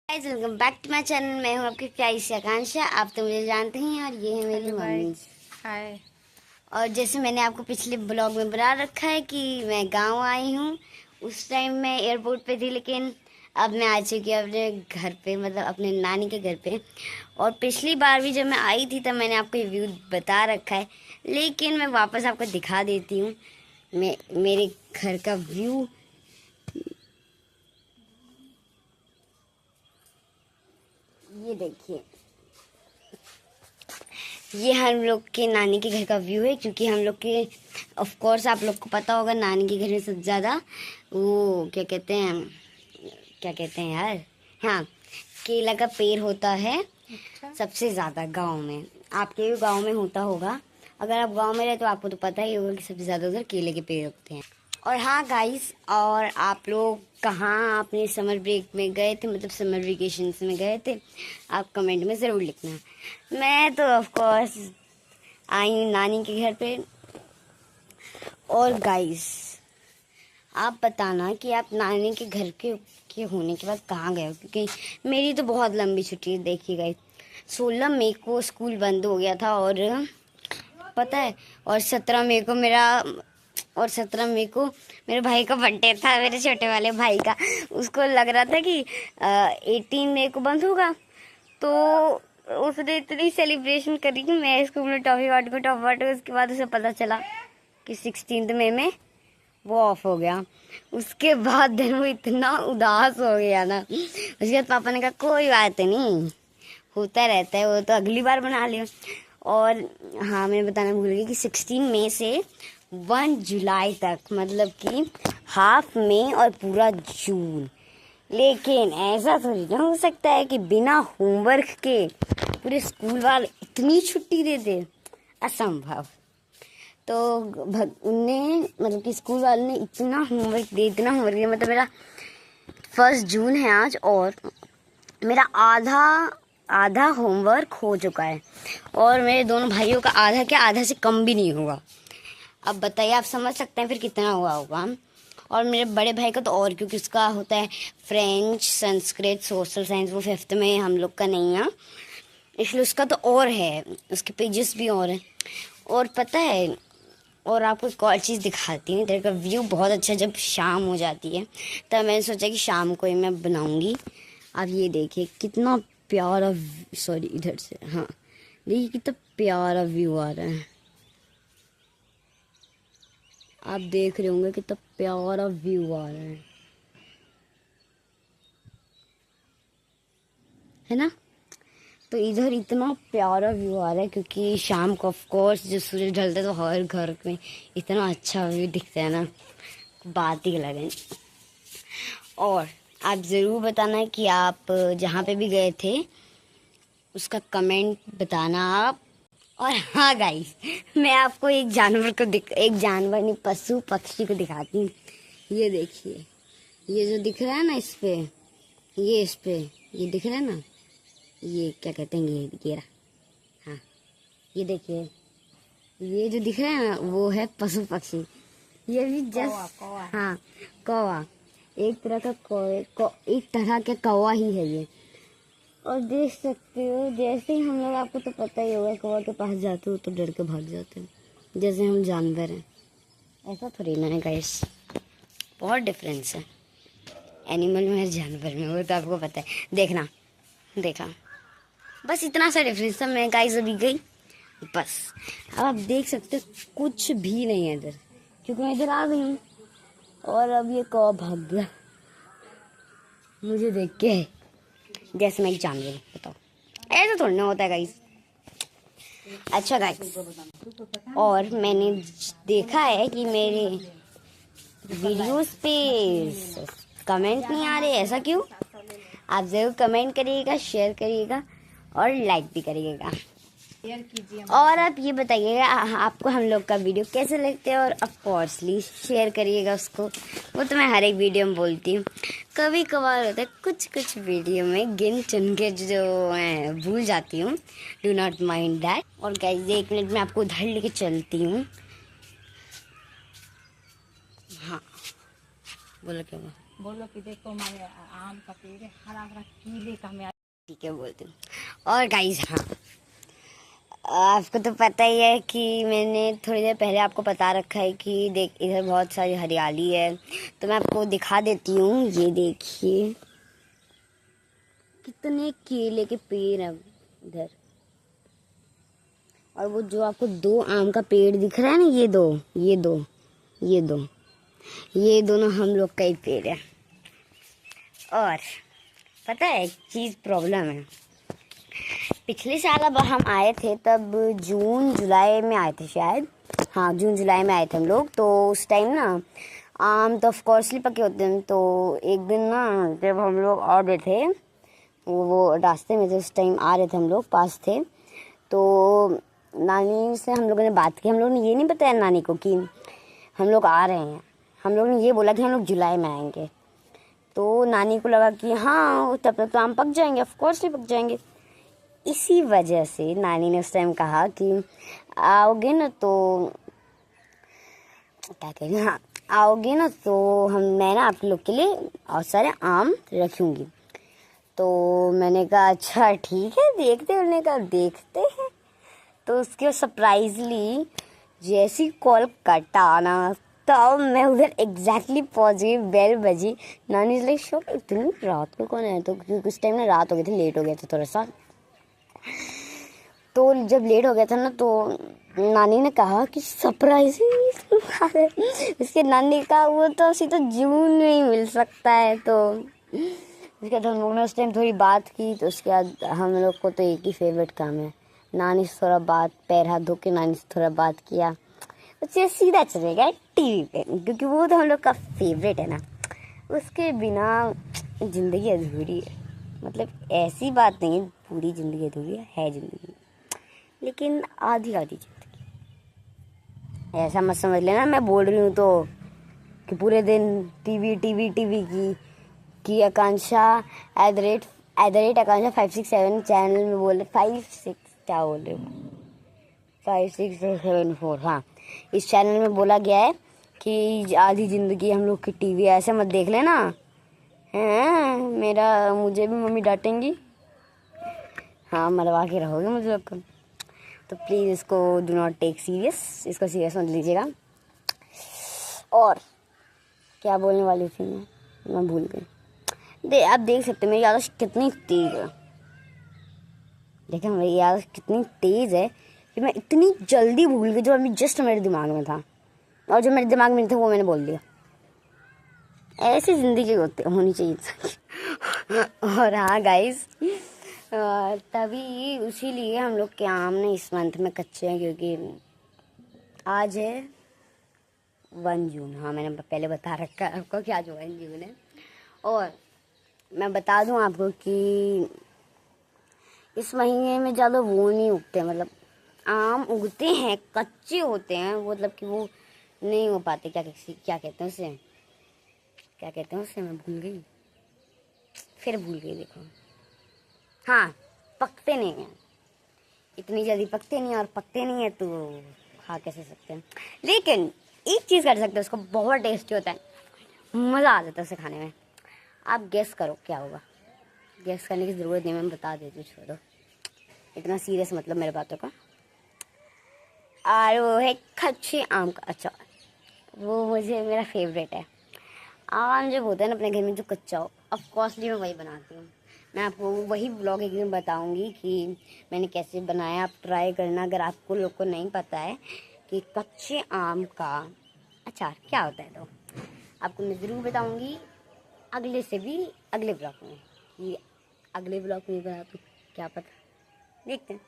Guys welcome back to my channel. मैं हूं आपकी प्यारी सी आकांक्षा। आप तो मुझे जानते ही हैं और ये है मेरी मम्मी। हाय। और जैसे मैंने आपको पिछले ब्लॉग में बता रखा है कि मैं गांव आई हूं। उस टाइम मैं एयरपोर्ट पे थी, लेकिन अब मैं आ चुकी हूँ अपने घर पे, मतलब अपने नानी के घर पे। और पिछली बार भी जब मैं आई थी तब मैंने आपको ये व्यू बता रखा है, लेकिन मैं वापस आपको दिखा देती हूँ मेरे घर का व्यू। ये देखिए, ये हम लोग के नानी के घर का व्यू है, क्योंकि हम लोग के ऑफ कोर्स आप लोग को पता होगा नानी के घर में सबसे ज़्यादा वो क्या कहते हैं यार, हाँ, केला का पेड़ होता है। अच्छा। सबसे ज़्यादा गांव में, आपके भी गांव में होता होगा। अगर आप गांव में रहे तो आपको तो पता ही होगा कि सबसे ज़्यादा उधर केले के पेड़ होते हैं। और हाँ गाइस, और आप लोग कहाँ अपने समर ब्रेक में गए थे, मतलब समर वेकेशंस में गए थे, आप कमेंट में ज़रूर लिखना। मैं तो ऑफ कोर्स आई हूँ नानी के घर पे। और गाइस, आप बताना कि आप नानी के घर के होने के बाद कहाँ गए हो, क्योंकि मेरी तो बहुत लंबी छुट्टी है। देखिए गाइस, 16 मई को स्कूल बंद हो गया था, और पता है, और 17 मई को मेरे भाई का बर्थडे था, मेरे छोटे वाले भाई का। उसको लग रहा था कि 18 मई को बंद होगा, तो उसने इतनी सेलिब्रेशन करी कि मैं स्कूल में टॉफी बांटू। उसके बाद उसे पता चला कि 16 मई में वो ऑफ हो गया। उसके बाद दिन वो इतना उदास हो गया ना। उसके बाद पापा ने कहा कोई बात नहीं, होता रहता है, वो तो अगली बार बना लियो। और हाँ, मैं बताना भूल गई कि 16 मई से 1 जुलाई तक, मतलब कि हाफ मई और पूरा जून। लेकिन ऐसा थोड़ी ना हो सकता है कि बिना होमवर्क के पूरे स्कूल वाले इतनी छुट्टी दे दे, असंभव। तो उनने, मतलब कि स्कूल वालों ने इतना होमवर्क दिया। मतलब मेरा 1 जून है आज, और मेरा आधा होमवर्क हो चुका है, और मेरे दोनों भाइयों का आधा से कम भी नहीं हुआ। अब बताइए, आप समझ सकते हैं फिर कितना हुआ होगा। और मेरे बड़े भाई का तो और, क्योंकि उसका होता है फ्रेंच, संस्कृत, सोशल साइंस, वो 5th में, हम लोग का नहीं है, इसलिए उसका तो और है, उसके पेजेस भी और हैं। और पता है, और आपको एक और चीज़ दिखाती हूँ। इधर का व्यू बहुत अच्छा, जब शाम हो जाती है तब मैंने सोचा कि शाम को ही मैं बनाऊंगी। आप ये देखिए कितना प्यारा, सॉरी इधर से, हाँ, देखिए कितना प्यारा व्यू आ रहा है। आप देख रहे होंगे कितना प्यारा व्यू आ रहा है ना। तो इधर इतना प्यारा व्यू आ रहा है, क्योंकि शाम को ऑफ कोर्स जब सूरज ढलता है तो हर घर में इतना अच्छा व्यू दिखता है ना, बात ही अलग है। और आप ज़रूर बताना कि आप जहाँ पे भी गए थे उसका कमेंट बताना आप। और हाँ गाइस, मैं आपको एक जानवर नहीं, पशु पक्षी को दिखाती हूँ। ये देखिए, ये जो दिख रहा है ना, इस पे ये दिख रहा है ना, ये क्या कहते हैं, ये रहा, हाँ, ये देखिए, ये जो दिख रहा है ना वो है पशु पक्षी। ये भी जस्ट, हाँ, कौवा, एक तरह का एक तरह का कौवा ही है ये। और देख सकते हो, जैसे ही हम लोग, आपको तो पता ही होगा, कौवा के पास जाते हो तो डर के भाग जाते हो, जैसे हम जानवर हैं। ऐसा थोड़ी ना है गाइस, बहुत डिफरेंस है एनिमल में और जानवर में, वो तो आपको पता है। देखा, बस इतना सा डिफरेंस था। मैं गाइस अभी गई बस, अब आप देख सकते हो कुछ भी नहीं है इधर, क्योंकि मैं इधर आ गई हूँ। और अब ये कौवा भाग गया मुझे देख के, जैसे मैं एक जानवर हूँ। बताओ, ऐसा थोड़ी ना होता है गाइस। अच्छा गाइस, और मैंने देखा है कि मेरे वीडियोस पे कमेंट नहीं आ रहे, ऐसा क्यों? आप जरूर कमेंट करिएगा, शेयर करिएगा और लाइक भी करिएगा। और आप ये बताइएगा आपको हम लोग का वीडियो कैसे लगते हैं, और ऑफकोर्सली शेयर करिएगा उसको। वो तो मैं हर एक वीडियो में बोलती हूँ, कभी कभार होता है कुछ वीडियो में गिन चुन के जो मैं भूल जाती हूँ, डू नॉट माइंड दैट। और गाइस 1 मिनट में आपको उधर लेके चलती हूँ। हाँ, बोलो क्या हुआ? बोलो कि देखो हमारे आम का पेड़ है, हरा हरा कीले का। मैं ठीक है बोलती हूँ। और गाइस हाँ, आपको तो पता ही है कि मैंने थोड़ी देर पहले आपको बता रखा है कि देख इधर बहुत सारी हरियाली है, तो मैं आपको दिखा देती हूँ। ये देखिए कितने केले के पेड़ हैं इधर। और वो जो आपको 2 आम का पेड़ दिख रहा है ना, ये दोनों हम लोग का ही पेड़ है। और पता है एक चीज़ प्रॉब्लम है, पिछले साल अब हम आए थे तब जून जुलाई में आए थे शायद, हाँ जून जुलाई में आए थे हम लोग। तो उस टाइम ना आम तो ऑफकोर्सली पके होते हैं। तो एक दिन ना जब हम लोग आ रहे थे, वो रास्ते में थे उस टाइम, आ रहे थे हम लोग, पास थे, तो नानी से हम लोगों ने बात की। हम लोगों ने ये नहीं बताया नानी को कि हम लोग आ रहे हैं, हम लोग ने ये बोला कि हम लोग जुलाई में आएंगे। तो नानी को लगा कि हाँ तब तक तो आम पक जाएंगे, ऑफकोर्सली पक जाएंगे। इसी वजह से नानी ने उस टाइम कहा कि आओगे ना तो क्या कहेंगे, हाँ आओगे ना तो मैं ना आप लोग के लिए बहुत सारे आम रखूँगी। तो मैंने कहा अच्छा ठीक है देखते हैं। उन्होंने कहा देखते हैं। तो उसके सरप्राइजली जैसी कॉल कटाना तब मैं उधर एग्जैक्टली पहुंच गई, बेल बजी। नानी लाइक शॉक, इतनी रात को कौन है? तो क्योंकि उस टाइम ना रात हो गई थी, लेट हो गया था थोड़ा सा। तो जब लेट हो गया था ना तो नानी ने कहा कि सरप्राइज उसके नानी का वो तो सीधा जून में ही मिल सकता है। तो उसके बाद हम लोगों ने उस टाइम थोड़ी बात की। तो उसके बाद हम लोग को तो एक ही फेवरेट काम है, नानी से थोड़ा बात, पैर हाथ धो के नानी से थोड़ा बात किया, उससे सीधा चले गए टीवी पे, क्योंकि वो तो हम लोग का फेवरेट है ना। उसके बिना ज़िंदगी अधूरी है। मतलब ऐसी बात नहीं है पूरी ज़िंदगी अधूरी है ज़िंदगी, लेकिन आधी आधी ज़िंदगी। ऐसा मत समझ लेना मैं बोल रही हूँ तो कि पूरे दिन टीवी टीवी टीवी की आकांक्षा @ आकांक्षा 567 चैनल में बोल रहे, 5-6 क्या बोल रहे हो, 5-6-7-4, हाँ इस चैनल में बोला गया है कि आधी ज़िंदगी हम लोग की टीवी। ऐसे मत देख लेना हैं, मुझे भी मम्मी डांटेंगी, हाँ मरवा के रहोगे मुझे लोग को। तो प्लीज़ इसको डू नॉट टेक सीरियस, इसको सीरियस मत लीजिएगा। और क्या बोलने वाली थी मैं भूल गई। आप देख सकते हैं मेरी याददाश्त कितनी तेज़ है। देखिए मेरी याददाश्त कितनी तेज़ है कि मैं इतनी जल्दी भूल गई जो अभी जस्ट मेरे दिमाग में था, और जो मेरे दिमाग में था वो मैंने बोल दिया। ऐसी ज़िंदगी होनी चाहिए इंसान की। और हाँ गाइस, तभी इसीलिए हम लोग के आम ने इस मंथ में कच्चे हैं, क्योंकि आज है 1 जून। हाँ मैंने पहले बता रखा है आपको कि आज 1 जून है। और मैं बता दूं आपको कि इस महीने में ज़्यादा वो नहीं उगते, मतलब आम उगते हैं, कच्चे होते हैं, मतलब कि वो नहीं हो पाते। क्या कहते हैं उसे मैं भूल गई, फिर भूल गई। देखो हाँ, पकते नहीं हैं इतनी जल्दी, पकते नहीं, और पकते नहीं है तो खा कैसे सकते हैं। लेकिन एक चीज़ कर सकते हैं, उसको बहुत टेस्टी होता है, मज़ा आ जाता है उसे खाने में। आप गेस करो क्या होगा। गेस करने की ज़रूरत नहीं, मैं बता देती हूँ, छोड़ो इतना सीरियस मतलब मेरे बातों का। और वो है कच्चे आम का अचार, वो मुझे मेरा फेवरेट है। आम जब होता है ना अपने घर में जो कच्चा हो, ऑफकोर्सली मैं वही बनाती हूँ। मैं आपको वही ब्लॉग एक दिन बताऊँगी कि मैंने कैसे बनाया, आप ट्राई करना। अगर आपको लोग को नहीं पता है कि कच्चे आम का अचार क्या होता है तो आपको मैं ज़रूर बताऊँगी अगले ब्लॉग में। कि अगले ब्लॉग में बना तो क्या पता, देखते हैं।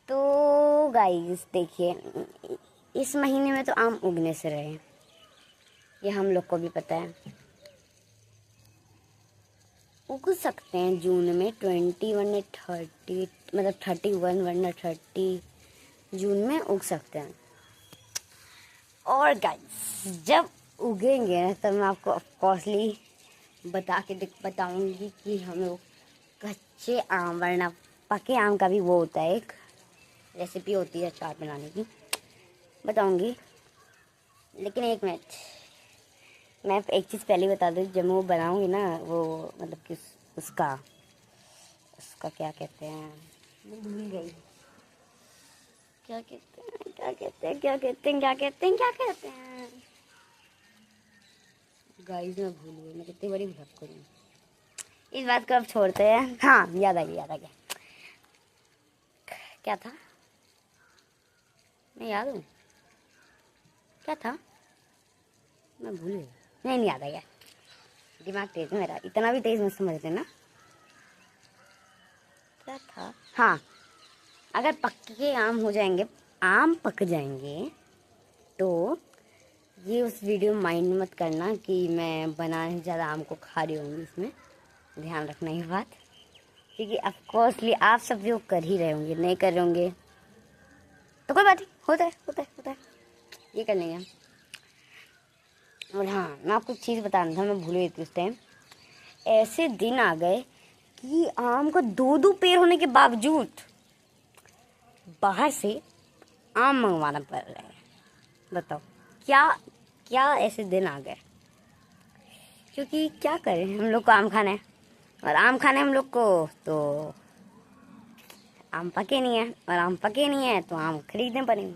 तो गाइस देखिए, इस महीने में तो आम उगने से रहे, ये हम लोग को भी पता है। उग सकते हैं जून में 21 या 30, मतलब 31 वरना 30 जून में उग सकते हैं। और गाइस जब उगेंगे ना तब मैं आपको ऑफकोर्सली बताऊंगी कि हम लोग कच्चे आम वरना पके आम का भी वो होता है, एक रेसिपी होती है अचार बनाने की, बताऊंगी। लेकिन एक मिनट, मैं एक चीज़ पहले बता दूँ, जब मैं वो बनाऊँगी ना, वो मतलब कि उसका उसका क्या कहते हैं, मैं भूल गई। क्या कहते हैं, क्या कहते हैं, क्या कहते हैं, क्या कहते हैं, क्या कहते हैं गाइस, मैं भूल गई। मैं कितनी बड़ी भूल करूँ। इस बात को अब छोड़ते हैं। हाँ, याद आ गया, याद आ गया। क्या था, मैं याद हूँ, क्या था, मैं भूल गई। नहीं याद आ गया। दिमाग तेज है मेरा, इतना भी तेज मत समझ लेना। क्या था, हाँ, अगर पक्के आम हो जाएंगे, आम पक जाएंगे, तो ये उस वीडियो में माइंड मत करना कि मैं बनाने ज़्यादा आम को खा रही होंगी। इसमें ध्यान रखना ये बात, क्योंकि ऑफकोर्सली आप सब जो कर ही रहे होंगे, नहीं कर रहे होंगे तो कोई बात नहीं, होता है होता है होता है, ये कर लेंगे हम। और हाँ, मैं आपको एक चीज़ बताना था, मैं भूल गई थी उस टाइम। ऐसे दिन आ गए कि आम का 2-2 पेड़ होने के बावजूद बाहर से आम मंगवाना पड़ रहा है। बताओ क्या क्या ऐसे दिन आ गए, क्योंकि क्या करें, हम लोग को आम खाना है, और आम खाना है हम लोग को, तो आम पके नहीं है, और आम पके नहीं है तो आम खरीदने पड़ेंगे।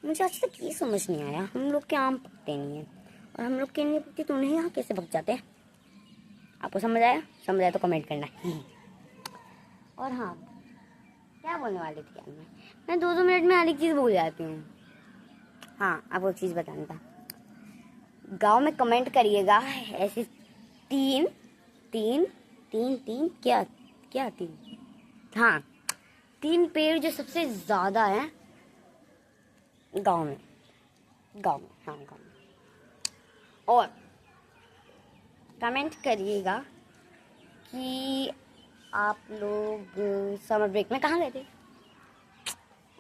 मुझे आज तक ये समझ नहीं आया, हम लोग के आम पकते नहीं हैं, और हम लोग के नहीं पकते तो उन्हें यहाँ कैसे पक जाते हैं। आपको समझ आया? समझ आया तो कमेंट करना। और हाँ, क्या बोलने वाली थी यार, मैं 2-2 मिनट में हर एक चीज़ भूल जाती हूँ। हाँ, आपको एक चीज़ बताना था, गांव में कमेंट करिएगा ऐसे 3 3 3 3 क्या क्या 3, हाँ 3 पेड़ जो सबसे ज़्यादा है गांव में, हाँ गांव में। और कमेंट करिएगा कि आप लोग समर ब्रेक में कहाँ गए थे।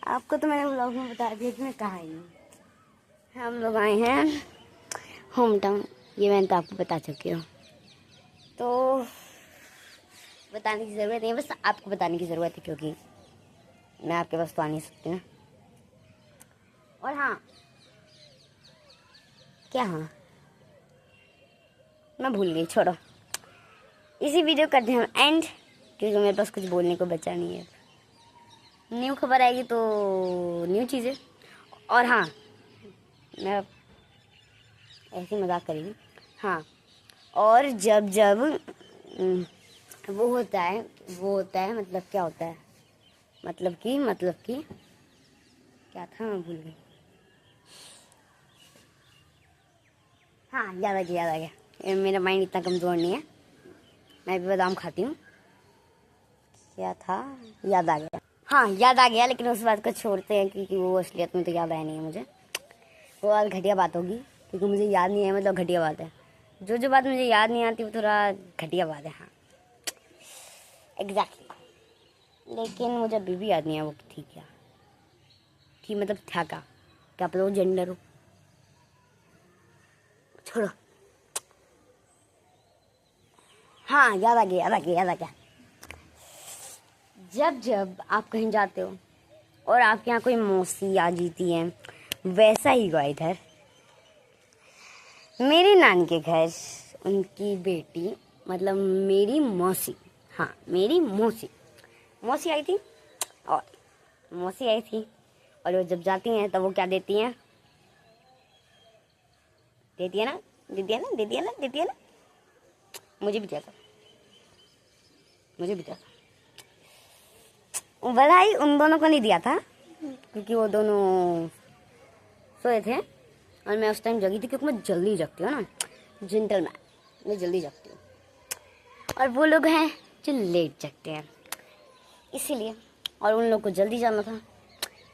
आपको तो मैंने व्लॉग में बता दिया कि मैं कहाँ आई हूँ। हम लोग आए हैं होम टाउन, ये मैंने तो आपको बता चुकी हूँ, तो बताने की ज़रूरत नहीं है, बस आपको बताने की ज़रूरत है, क्योंकि मैं आपके पास तो आ नहीं सकती ना। और हाँ, क्या, हाँ मैं भूल गई, छोड़ो, इसी वीडियो करते हैं हम एंड, क्योंकि मेरे पास कुछ बोलने को बचा नहीं है। न्यू खबर आएगी तो न्यू चीज़ें। और हाँ, मैं ऐसी मजाक करेगी, हाँ, और जब जब वो होता है मतलब क्या होता है, मतलब कि क्या था, मैं भूल गई। हाँ, याद आ गया, मेरा माइंड इतना कमज़ोर नहीं है, मैं भी बादाम खाती हूँ। क्या था, याद आ गया, हाँ याद आ गया, लेकिन उस बात को छोड़ते हैं, क्योंकि वो असलियत में तो याद आया नहीं है मुझे। वो बात घटिया बात होगी, क्योंकि मुझे याद नहीं है, मतलब घटिया बात है। जो बात मुझे याद नहीं आती वो थोड़ा घटिया बात है। हाँ एग्जैक्टली, लेकिन मुझे अभी भी याद नहीं है वो थी क्या थी, मतलब था क्या पता वो जेंडर हो, छोड़ो। हाँ याद आ गया। जब आप कहीं जाते हो और आपके यहाँ कोई मौसी आ जीती है, वैसा ही हुआ इधर मेरी नानी के घर। उनकी बेटी, मतलब मेरी मौसी, हाँ मेरी मौसी आई थी, और मौसी आई थी, और वो जब जाती हैं तब वो क्या देती हैं, देती है ना, मुझे भी दिया था, बधाई उन दोनों को नहीं दिया था, क्योंकि वो दोनों सोए थे, और मैं उस टाइम जगी थी, क्योंकि मैं जल्दी जगती हूँ ना, जेंटलमैन, मैं जल्दी जगती हूँ, और वो लोग हैं जो लेट जगते हैं, इसीलिए, और उन लोग को जल्दी जाना था,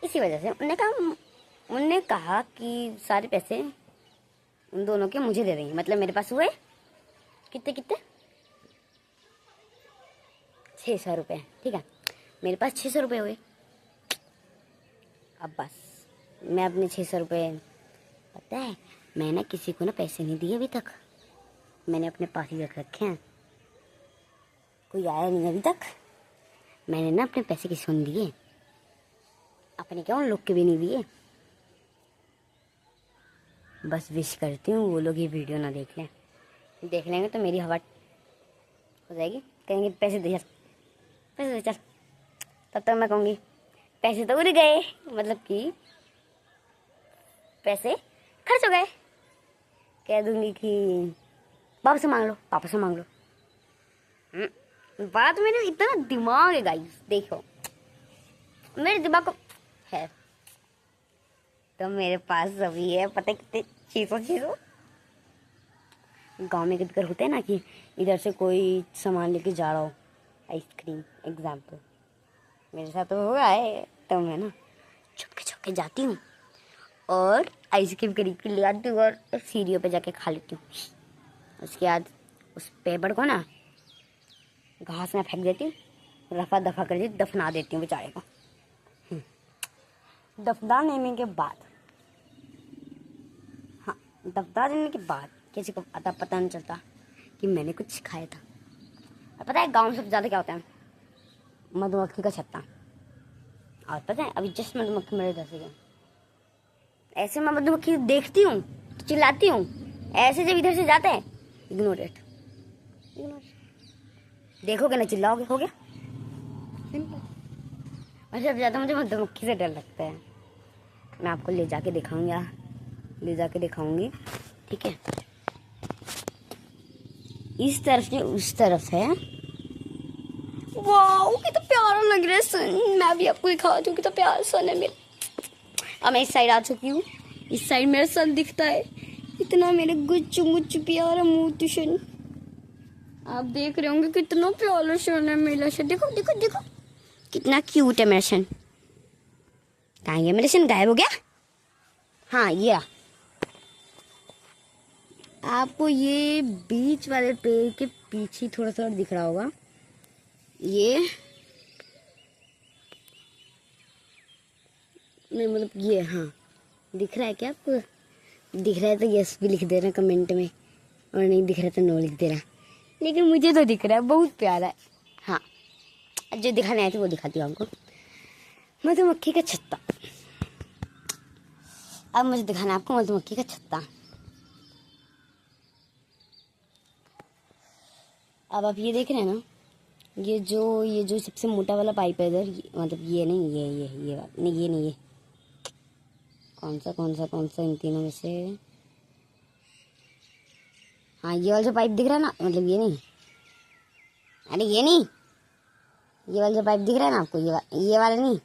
इसी वजह से उनने कहा कि सारे पैसे उन दोनों के मुझे दे देंगे, मतलब मेरे पास हुए कितने 600 रुपये, ठीक है, मेरे पास 600 रुपये हुए। अब बस मैं अपने 600 रुपये, पता है मैंने किसी को ना पैसे नहीं दिए अभी तक, मैंने अपने पास ही रख रखे हैं, कोई आया नहीं अभी तक, मैंने ना अपने पैसे किसी को नहीं दिए, अपने क्या उन लोग के भी नहीं दिए, बस विश करती हूँ वो लोग ये वीडियो ना देख लें। देख लेंगे तो मेरी हवा हो जाएगी, कहेंगे पैसे दे चल, पैसे दे चल। तब तक मैं कहूँगी पैसे तो उड़ गए, मतलब कि पैसे खर्च हो गए। कह दूँगी कि पापा से मांग लो, पापा से मांग लो। बात मेरे इतना दिमाग है गाइस, देखो मेरे दिमाग को है तो मेरे पास अभी है पता है कितने चीज़ों। गांव में कभी कभी होते हैं ना कि इधर से कोई सामान लेके जा रहा हो, आइसक्रीम एग्जाम्पल, मेरे साथ तो हुआ है। तो मैं ना छुपके जाती हूँ और आइसक्रीम करीब के ले आती हूँ और सीढ़ियों पे जाके खा लेती हूँ। उसके बाद उस पेपर को ना घास में फेंक देती हूँ, रफा दफा कर देती, दफना देती हूँ बेचारे को। दफना देने के बाद, हाँ दफना देने के बाद किसी को पता नहीं चलता कि मैंने कुछ खाया था। और पता है गांव में सबसे ज़्यादा क्या होता है, मधुमक्खी का छत्ता। और पता है अभी जस्ट मधुमक्खी मेरे इधर से गई, ऐसे मैं मधुमक्खी देखती हूँ तो चिल्लाती हूँ, ऐसे जब इधर से जाते हैं इग्नोर इट, देखोगे ना चिल्लाओगे, हो गया सिंपल। और जब ज़्यादा मुझे मधुमक्खी से डर लगता है, मैं आपको ले जाके दिखाऊंगी, ठीक है। इस तरफ से उस तरफ है, वाओ कितना प्यारा लग रहा है सन। मैं भी आपको दिखा दूँ कितना प्यारा सन है मेरा। अब मैं इस साइड आ चुकी हूँ, इस साइड मेरा सन दिखता है, इतना मेरे गुच्चू प्यारा मोटू सन। आप देख रहे होंगे कितना प्यारा सन है मेरा सन। देखो देखो देखो कितना क्यूट है मेरा सन। कहाँ गया मेरा सन, गायब हो गया। हाँ ये आपको ये बीच वाले पेड़ के पीछे थोड़ा थोड़ा दिख रहा होगा, ये नहीं मतलब ये, हाँ दिख रहा है क्या आपको? दिख रहा है तो यस भी लिख देना कमेंट में, और नहीं दिख रहा तो नो लिख देना। लेकिन मुझे तो दिख रहा है, बहुत प्यारा है। हाँ जो दिखाने आए थे वो दिखाती हूँ आपको, मधुमक्खी का छत्ता। अब मुझे दिखाना है आपको मधुमक्खी का छत्ता। अब आप ये देख रहे हैं ना, ये जो सबसे मोटा वाला पाइप है इधर, मतलब ये नहीं, ये वाला नहीं, ये नहीं, ये कौन सा इन तीनों में से, हाँ ये वाला जो पाइप दिख रहा है ना, मतलब ये नहीं, अरे ये नहीं, ये वाला जो पाइप दिख रहा है ना आपको, ये वाला नहीं,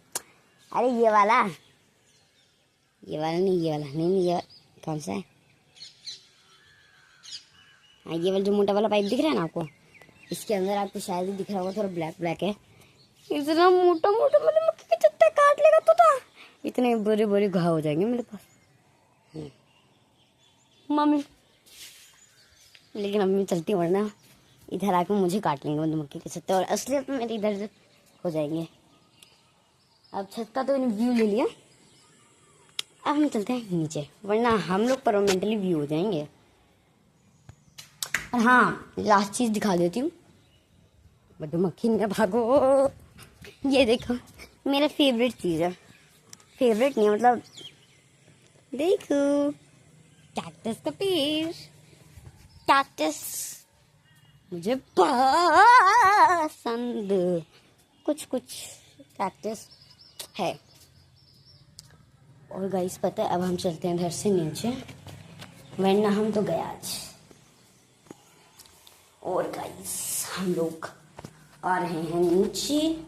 अरे ये वाला नहीं, ये वाला नहीं, ये कौन सा है, हाँ ये वाला जो मोटा वाला पाइप दिख रहा है ना आपको, इसके अंदर आपको शायद ही दिख रहा होगा, थोड़ा ब्लैक है। इतना मोटा मधुमक्खी का छत्ता काट लेगा तो इतने बड़े घाव हो जाएंगे मेरे पास मम्मी। लेकिन अब मैं चलती हूँ, वरना इधर आके मुझे काट लेंगे मधुमक्खी के छत्ते, और असलियत में मेरे इधर हो जाएंगे। अब छत का तो व्यू ले लिया, अब हम चलते हैं नीचे, वरना हम लोग परमानेंटली व्यू हो जाएंगे। और हाँ लास्ट चीज़ दिखा देती हूँ, मधुमक्खी ने भागो, ये देखो मेरा फेवरेट चीज़ है, फेवरेट नहीं मतलब देखो, कैक्टस का पेड़, कैक्टस मुझे पसंद, कुछ कैक्टस है। और गाइस पता है अब हम चलते हैं घर से नीचे, वरना हम तो गए आज। और गाइस हम लोग आ रहे हैं नीचे,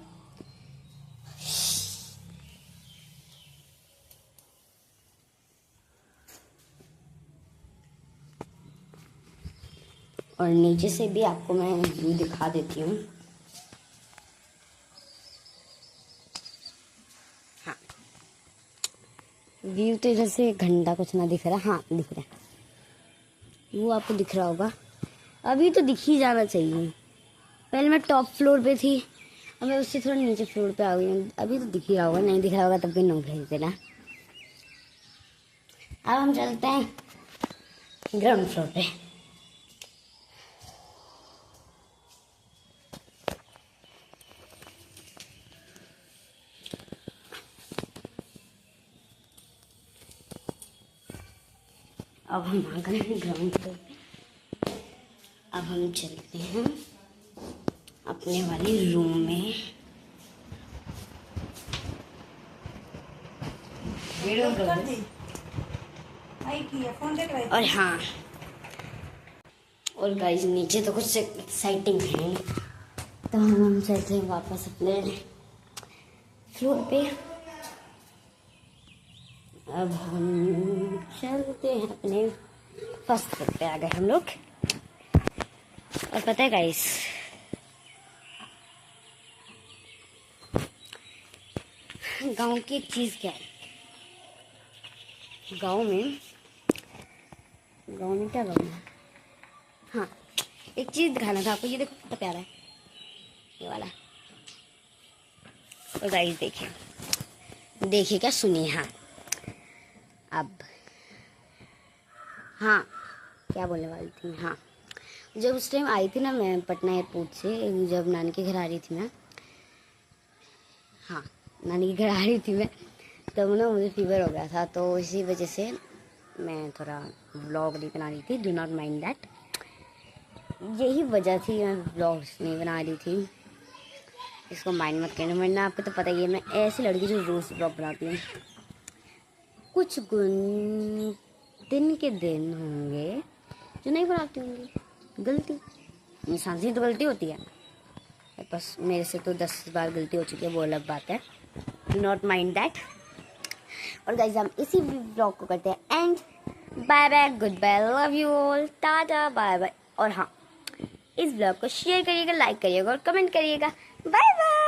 और नीचे से भी आपको मैं व्यू दिखा देती हूँ। हाँ व्यू तो इधर से घंटा कुछ ना दिख रहा, हाँ दिख रहा है, वो आपको दिख रहा होगा, अभी तो दिख ही जाना चाहिए। पहले मैं टॉप फ्लोर पे थी, अब मैं उससे थोड़ा नीचे फ्लोर पे आ गई हूँ, अभी तो दिख ही रहा होगा, नहीं दिख रहा होगा तब भी नो भेज देना। अब हम चलते हैं ग्राउंड फ्लोर पे। अब हम आ गए हैं ग्राउंड पे। अब हम चलते हैं अपने वाले रूम में। और हाँ, और गाइस नीचे तो कुछ एक्साइटिंग है, तो हम चलते हैं वापस अपने फ्लोर पे। अब हम चलते हैं अपने फर्स्ट फ्लोर पे, आ गए हम लोग। और पता है गाइस, गांव की एक चीज़ क्या है, गांव में क्या गाँव में, हाँ एक चीज़ दिखाना था आपको। ये देखो कितना प्यारा है ये वाला। और गाइस देखिए क्या, सुनिए। हाँ अब हाँ, क्या बोलने वाली थी, हाँ जब उस टाइम आई थी ना मैं पटना एयरपोर्ट से, जब नानी के घर आ रही थी मैं, हाँ नानी के घर आ रही थी मैं, तब ना मुझे फीवर हो गया था, तो इसी वजह से मैं थोड़ा व्लॉग नहीं बना रही थी। डू नॉट माइंड दैट, यही वजह थी मैं व्लॉग्स नहीं बना रही थी, इसको माइंड मत करना। वरना आपको तो पता ही है मैं ऐसी लड़की जो रोज़ व्लॉग बनाती हूँ। कुछ दिन के दिन होंगे जो नहीं बनाती होंगी, गलती इंसान से तो गलती होती है, बस मेरे से तो 10 बार गलती हो चुकी है, वो अलग बात है। Do not mind that. और गाइस हम इसी व्लॉग को करते हैं end. Bye bye, goodbye, love you all, tata bye bye. और हाँ, इस ब्लॉग को शेयर करिएगा, लाइक करिएगा और कमेंट करिएगा। Bye bye.